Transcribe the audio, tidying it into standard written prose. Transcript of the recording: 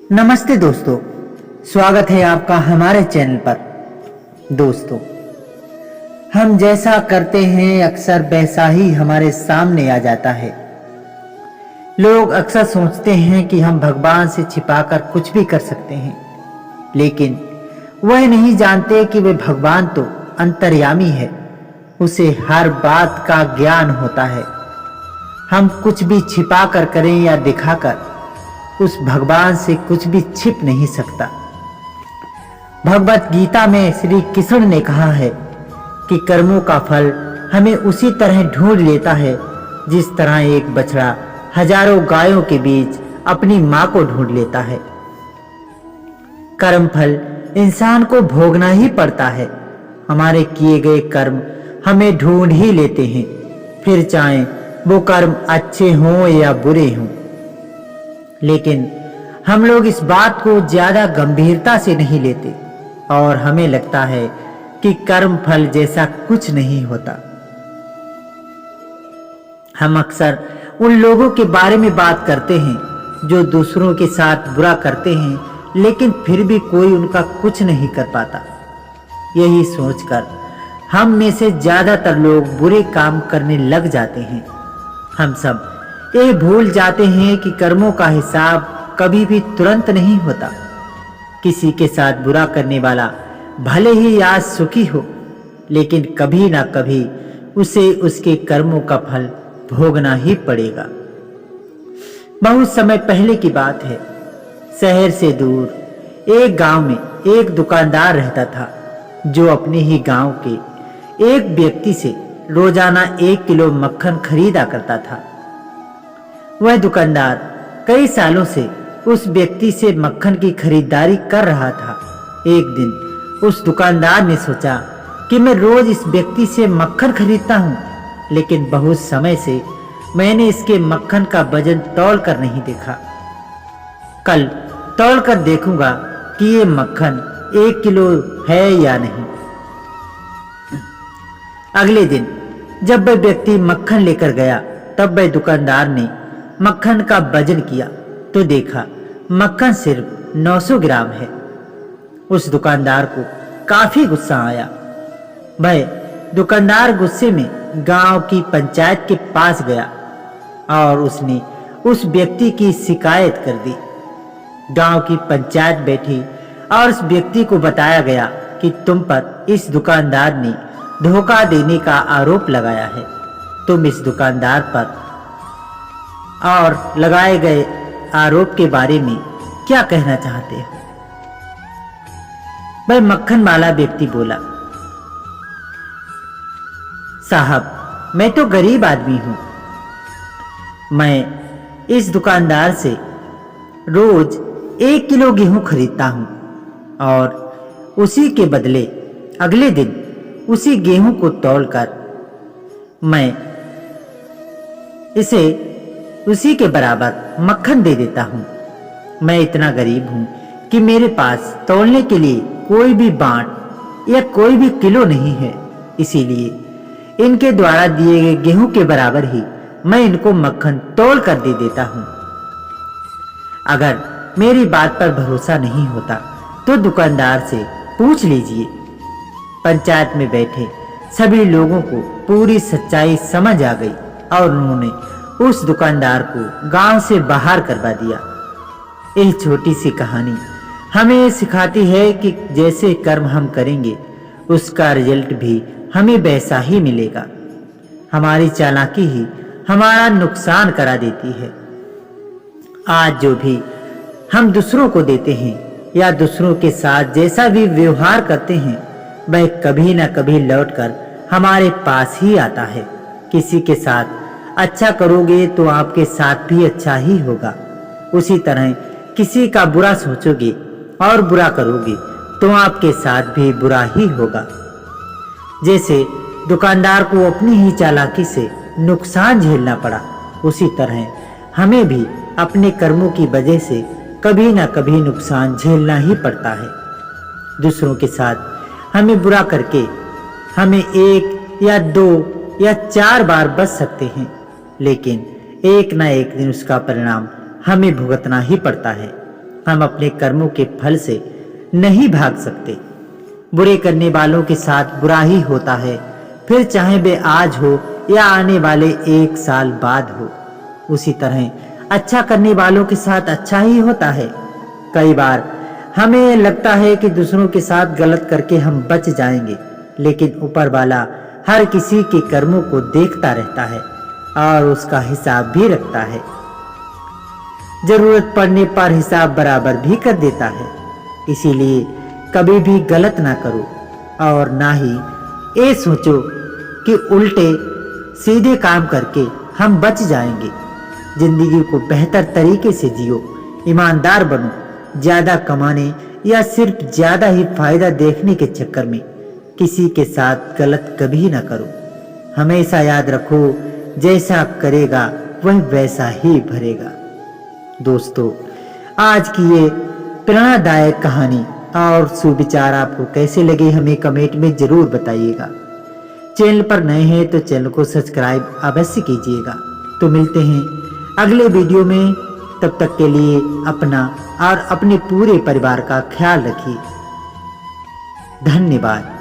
नमस्ते दोस्तों, स्वागत है आपका हमारे चैनल पर। दोस्तों, हम जैसा करते हैं अक्सर वैसा ही हमारे सामने आ जाता है। लोग अक्सर सोचते हैं कि हम भगवान से छिपाकर कुछ भी कर सकते हैं, लेकिन वह नहीं जानते कि वे भगवान तो अंतर्यामी है, उसे हर बात का ज्ञान होता है। हम कुछ भी छिपाकर करें या दिखाकर, उस भगवान से कुछ भी छिप नहीं सकता। भगवत गीता में श्री कृष्ण ने कहा है कि कर्मों का फल हमें उसी तरह ढूंढ लेता है जिस तरह एक बछड़ा हजारों गायों के बीच अपनी मां को ढूंढ लेता है। कर्म फल इंसान को भोगना ही पड़ता है। हमारे किए गए कर्म हमें ढूंढ ही लेते हैं, फिर चाहे वो कर्म अच्छे हों या बुरे हों। लेकिन हम लोग इस बात को ज्यादा गंभीरता से नहीं लेते और हमें लगता है कि कर्म फल जैसा कुछ नहीं होता। हम अक्सर उन लोगों के बारे में बात करते हैं जो दूसरों के साथ बुरा करते हैं, लेकिन फिर भी कोई उनका कुछ नहीं कर पाता। यही सोचकर हम में से ज्यादातर लोग बुरे काम करने लग जाते हैं। हम सब ये भूल जाते हैं कि कर्मों का हिसाब कभी भी तुरंत नहीं होता। किसी के साथ बुरा करने वाला भले ही आज सुखी हो, लेकिन कभी ना कभी उसे उसके कर्मों का फल भोगना ही पड़ेगा। बहुत समय पहले की बात है। शहर से दूर एक गांव में एक दुकानदार रहता था जो अपने ही गांव के एक व्यक्ति से रोजाना 1 किलो मक्खन खरीदा करता था। वह दुकानदार कई सालों से उस व्यक्ति से मक्खन की खरीदारी कर रहा था। एक दिन उस दुकानदार ने सोचा कि मैं रोज इस व्यक्ति से मक्खन खरीदता हूँ, लेकिन बहुत समय से मैंने इसके मक्खन का वजन तौल कर नहीं देखा। कल तौल कर देखूंगा कि ये मक्खन 1 किलो है या नहीं। अगले दिन जब वह व्यक्ति मक्खन लेकर गया, तब वह दुकानदार ने मक्खन का वजन किया तो देखा मक्खन सिर्फ 900 ग्राम है। उस दुकानदार को काफी गुस्सा आया। वह दुकानदार गुस्से में गांव की पंचायत के पास गया और उसने उस व्यक्ति की शिकायत कर दी। गांव की पंचायत बैठी और उस व्यक्ति को बताया गया कि तुम पर इस दुकानदार ने धोखा देने का आरोप लगाया है। तुम इस दुकानदार पर और लगाए गए आरोप के बारे में क्या कहना चाहते हो? वह मक्खन वाला व्यक्ति बोला, साहब, मैं तो गरीब आदमी हूं। मैं इस दुकानदार से रोज 1 किलो गेहूं खरीदता हूं और उसी के बदले अगले दिन उसी गेहूं को तौलकर मैं इसे उसी के बराबर मक्खन दे देता हूं। मैं इतना गरीब हूं कि मेरे पास तौलने के लिए कोई भी बांट या कोई भी किलो नहीं है, इसीलिए इनके द्वारा दिए गए गेहूं के बराबर ही मैं इनको मक्खन तौल कर दे देता हूं। अगर मेरी बात पर भरोसा नहीं होता तो दुकानदार से पूछ लीजिए। पंचायत में बैठे सभी लोगों को पूरी सच्चाई समझ आ गई और उन्होंने उस दुकानदार को गांव से बाहर करवा दिया। यह छोटी सी कहानी हमें सिखाती है कि जैसे कर्म हम करेंगे उसका रिजल्ट भी हमें वैसा ही मिलेगा। हमारी चालाकी ही हमारा नुकसान करा देती है। आज जो भी हम दूसरों को देते हैं या दूसरों के साथ जैसा भी व्यवहार करते हैं, वह कभी ना कभी लौटकर हमारे पास ही आता है। किसी के साथ अच्छा करोगे तो आपके साथ भी अच्छा ही होगा। उसी तरह किसी का बुरा सोचोगे और बुरा करोगे तो आपके साथ भी बुरा ही होगा। जैसे दुकानदार को अपनी ही चालाकी से नुकसान झेलना पड़ा, उसी तरह हमें भी अपने कर्मों की वजह से कभी ना कभी नुकसान झेलना ही पड़ता है। दूसरों के साथ हमें बुरा करके हमें 1 या 2 या 4 बार बच सकते हैं, लेकिन एक ना एक दिन उसका परिणाम हमें भुगतना ही पड़ता है। हम अपने कर्मों के फल से नहीं भाग सकते। बुरे करने वालों के साथ बुरा ही होता है, फिर चाहे वे आज हो या आने वाले 1 साल बाद हो। उसी तरह अच्छा करने वालों के साथ अच्छा ही होता है। कई बार हमें लगता है कि दूसरों के साथ गलत करके हम बच जाएंगे, लेकिन ऊपर वाला हर किसी के कर्मों को देखता रहता है और उसका हिसाब भी रखता है। जरूरत पड़ने पर हिसाब बराबर भी कर देता है। इसीलिए कभी भी गलत ना करो और ना ही ये सोचो कि उल्टे सीधे काम करके हम बच जाएंगे। जिंदगी को बेहतर तरीके से जियो, ईमानदार बनो। ज्यादा कमाने या सिर्फ ज्यादा ही फायदा देखने के चक्कर में किसी के साथ गलत कभी ना करो। हमेशा याद रखो, जैसा करेगा वह वैसा ही भरेगा। दोस्तों, आज की ये प्रेरणादायक कहानी और सुविचार आपको कैसे लगे हमें कमेंट में जरूर बताइएगा। चैनल पर नए हैं तो चैनल को सब्सक्राइब अवश्य कीजिएगा। तो मिलते हैं अगले वीडियो में, तब तक के लिए अपना और अपने पूरे परिवार का ख्याल रखिए। धन्यवाद।